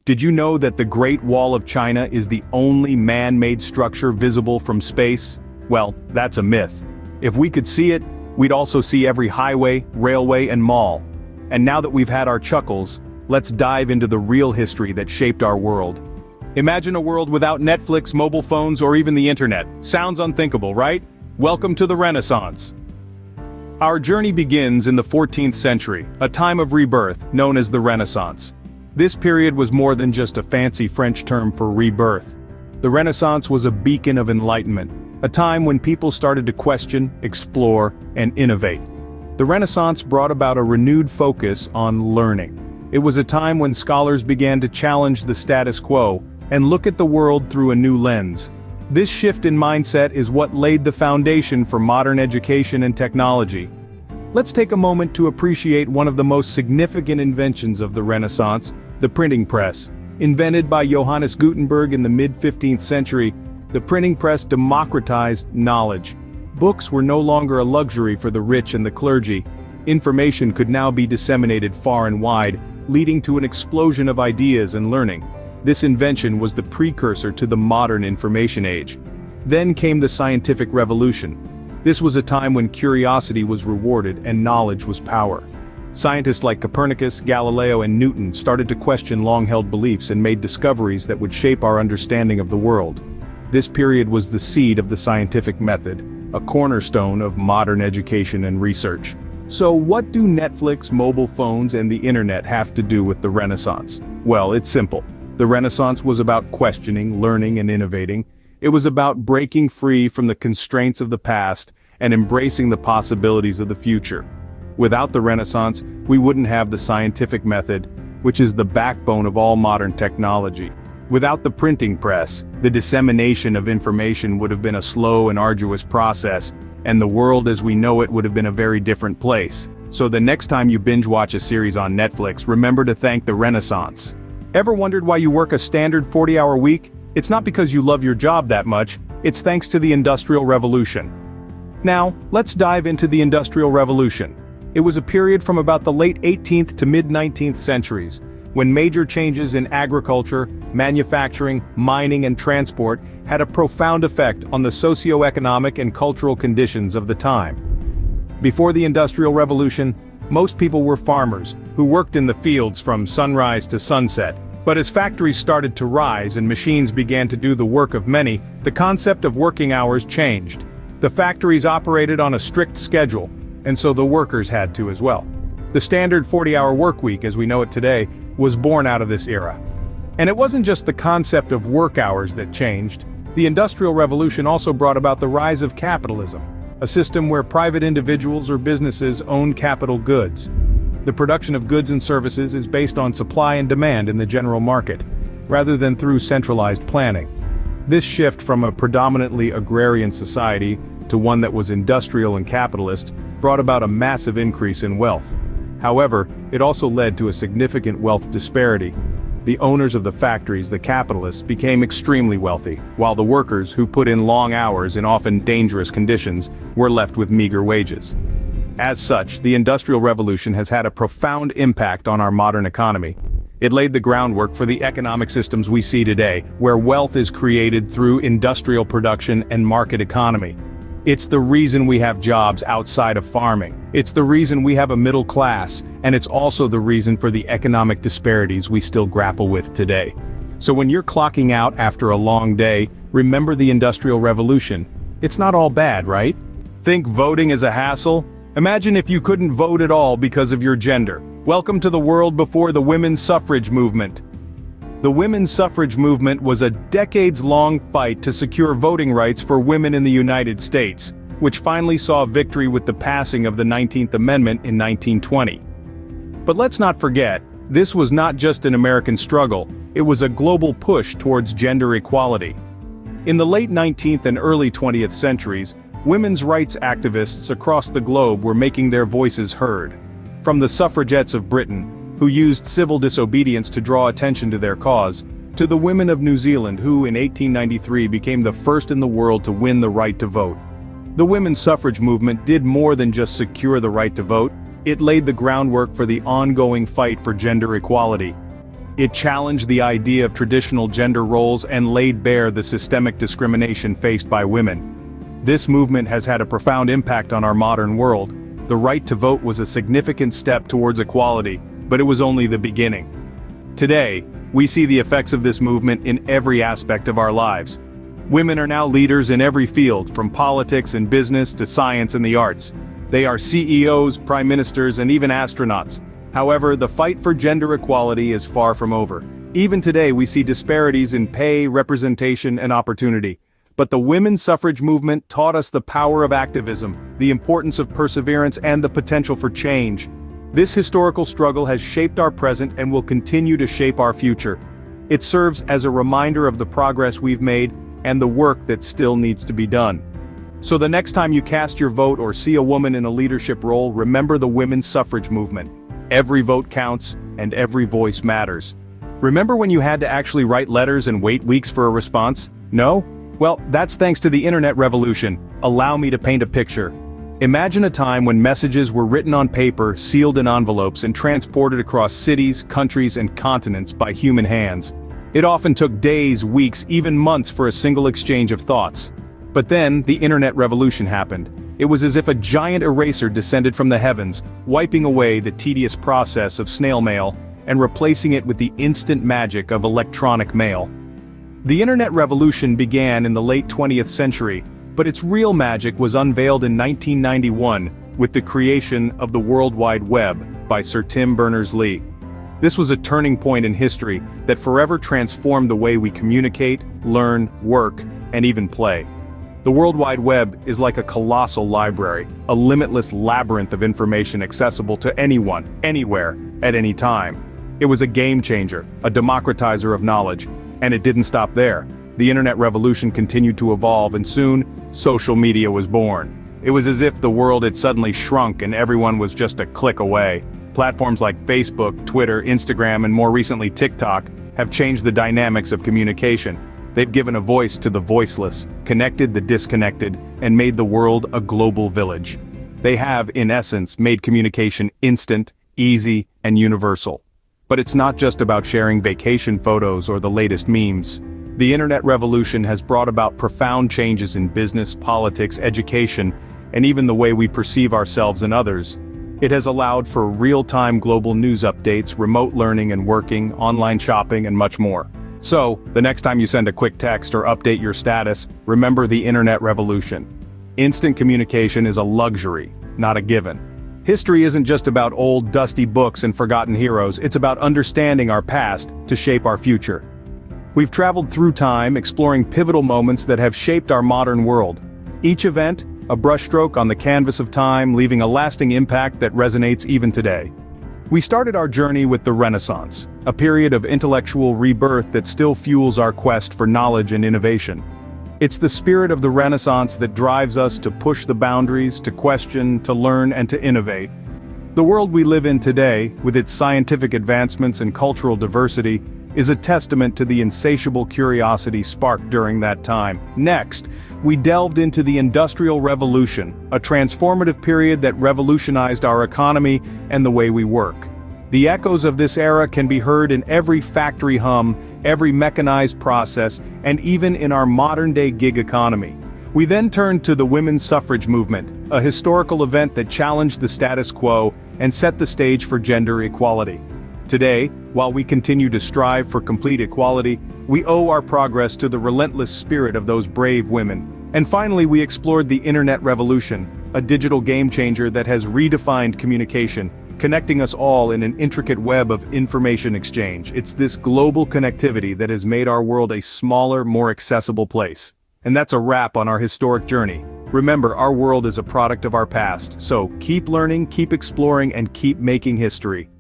Did you know that the Great Wall of China is the only man-made structure visible from space? Well, that's a myth. If we could see it, we'd also see every highway, railway, and mall. And now that we've had our chuckles, let's dive into the real history that shaped our world. Imagine a world without Netflix, mobile phones, or even the internet. Sounds unthinkable, right? Welcome to the Renaissance. Our journey begins in the 14th century, a time of rebirth known as the Renaissance. This period was more than just a fancy French term for rebirth. The Renaissance was a beacon of enlightenment, a time when people started to question, explore, and innovate. The Renaissance brought about a renewed focus on learning. It was a time when scholars began to challenge the status quo and look at the world through a new lens. This shift in mindset is what laid the foundation for modern education and technology. Let's take a moment to appreciate one of the most significant inventions of the Renaissance, the printing press. Invented by Johannes Gutenberg in the mid-15th century, the printing press democratized knowledge. Books were no longer a luxury for the rich and the clergy. Information could now be disseminated far and wide, leading to an explosion of ideas and learning. This invention was the precursor to the modern information age. Then came the scientific revolution. This was a time when curiosity was rewarded and knowledge was power. Scientists like Copernicus, Galileo, and Newton started to question long-held beliefs and made discoveries that would shape our understanding of the world. This period was the seed of the scientific method, a cornerstone of modern education and research. So what do Netflix, mobile phones, and the internet have to do with the Renaissance? Well, it's simple. The Renaissance was about questioning, learning, and innovating. It was about breaking free from the constraints of the past and embracing the possibilities of the future. Without the Renaissance, we wouldn't have the scientific method, which is the backbone of all modern technology. Without the printing press, the dissemination of information would have been a slow and arduous process, and the world as we know it would have been a very different place. So the next time you binge watch a series on Netflix, remember to thank the Renaissance. Ever wondered why you work a standard 40-hour week? It's not because you love your job that much, it's thanks to the Industrial Revolution. Now, let's dive into the Industrial Revolution. It was a period from about the late 18th to mid-19th centuries, when major changes in agriculture, manufacturing, mining, and transport had a profound effect on the socio-economic and cultural conditions of the time. Before the Industrial Revolution, most people were farmers, who worked in the fields from sunrise to sunset. But as factories started to rise and machines began to do the work of many, the concept of working hours changed. The factories operated on a strict schedule, and so the workers had to as well. The standard 40-hour work week as we know it today was born out of this era. And it wasn't just the concept of work hours that changed. The Industrial Revolution also brought about the rise of capitalism, a system where private individuals or businesses own capital goods. The production of goods and services is based on supply and demand in the general market, rather than through centralized planning. This shift from a predominantly agrarian society to one that was industrial and capitalist brought about a massive increase in wealth. However, it also led to a significant wealth disparity. The owners of the factories, the capitalists, became extremely wealthy, while the workers, who put in long hours in often dangerous conditions, were left with meager wages. As such, the Industrial Revolution has had a profound impact on our modern economy. It laid the groundwork for the economic systems we see today, where wealth is created through industrial production and market economy. It's the reason we have jobs outside of farming. It's the reason we have a middle class, and it's also the reason for the economic disparities we still grapple with today. So when you're clocking out after a long day, remember the Industrial Revolution. It's not all bad, right? Think voting is a hassle? Imagine if you couldn't vote at all because of your gender. Welcome to the world before the women's suffrage movement. The women's suffrage movement was a decades-long fight to secure voting rights for women in the United States, which finally saw victory with the passing of the 19th Amendment in 1920. But let's not forget, this was not just an American struggle, it was a global push towards gender equality. In the late 19th and early 20th centuries, women's rights activists across the globe were making their voices heard. From the suffragettes of Britain, who used civil disobedience to draw attention to their cause, to the women of New Zealand who in 1893 became the first in the world to win the right to vote. The women's suffrage movement did more than just secure the right to vote, it laid the groundwork for the ongoing fight for gender equality. It challenged the idea of traditional gender roles and laid bare the systemic discrimination faced by women. This movement has had a profound impact on our modern world. The right to vote was a significant step towards equality, but it was only the beginning. Today, we see the effects of this movement in every aspect of our lives. Women are now leaders in every field, from politics and business to science and the arts. They are CEOs, prime ministers, and even astronauts. However, the fight for gender equality is far from over. Even today we see disparities in pay, representation, and opportunity. But the women's suffrage movement taught us the power of activism, the importance of perseverance, and the potential for change. This historical struggle has shaped our present and will continue to shape our future. It serves as a reminder of the progress we've made and the work that still needs to be done. So the next time you cast your vote or see a woman in a leadership role, remember the women's suffrage movement. Every vote counts, and every voice matters. Remember when you had to actually write letters and wait weeks for a response? No? Well, that's thanks to the internet revolution. Allow me to paint a picture. Imagine a time when messages were written on paper, sealed in envelopes, and transported across cities, countries, and continents by human hands. It often took days, weeks, even months for a single exchange of thoughts. But then, the internet revolution happened. It was as if a giant eraser descended from the heavens, wiping away the tedious process of snail mail and replacing it with the instant magic of electronic mail. The internet revolution began in the late 20th century, but its real magic was unveiled in 1991 with the creation of the World Wide Web by Sir Tim Berners-Lee. This was a turning point in history that forever transformed the way we communicate, learn, work, and even play. The World Wide Web is like a colossal library, a limitless labyrinth of information accessible to anyone, anywhere, at any time. It was a game changer, a democratizer of knowledge, and it didn't stop there. The internet revolution continued to evolve, and soon, social media was born. It was as if the world had suddenly shrunk and everyone was just a click away. Platforms like Facebook, Twitter, Instagram, and more recently TikTok have changed the dynamics of communication. They've given a voice to the voiceless, connected the disconnected, and made the world a global village. They have, in essence, made communication instant, easy, and universal. But it's not just about sharing vacation photos or the latest memes. The internet revolution has brought about profound changes in business, politics, education, and even the way we perceive ourselves and others. It has allowed for real-time global news updates, remote learning and working, online shopping, and much more. So, the next time you send a quick text or update your status, remember the internet revolution. Instant communication is a luxury, not a given. History isn't just about old, dusty books and forgotten heroes, it's about understanding our past to shape our future. We've traveled through time, exploring pivotal moments that have shaped our modern world. Each event, a brushstroke on the canvas of time, leaving a lasting impact that resonates even today. We started our journey with the Renaissance, a period of intellectual rebirth that still fuels our quest for knowledge and innovation. It's the spirit of the Renaissance that drives us to push the boundaries, to question, to learn, and to innovate. The world we live in today, with its scientific advancements and cultural diversity, is a testament to the insatiable curiosity sparked during that time. Next, we delved into the Industrial Revolution, a transformative period that revolutionized our economy and the way we work. The echoes of this era can be heard in every factory hum, every mechanized process, and even in our modern-day gig economy. We then turned to the women's suffrage movement, a historical event that challenged the status quo and set the stage for gender equality. Today, while we continue to strive for complete equality, we owe our progress to the relentless spirit of those brave women. And finally, we explored the internet revolution, a digital game changer that has redefined communication, connecting us all in an intricate web of information exchange. It's this global connectivity that has made our world a smaller, more accessible place. And that's a wrap on our historic journey. Remember, our world is a product of our past, so keep learning, keep exploring, and keep making history.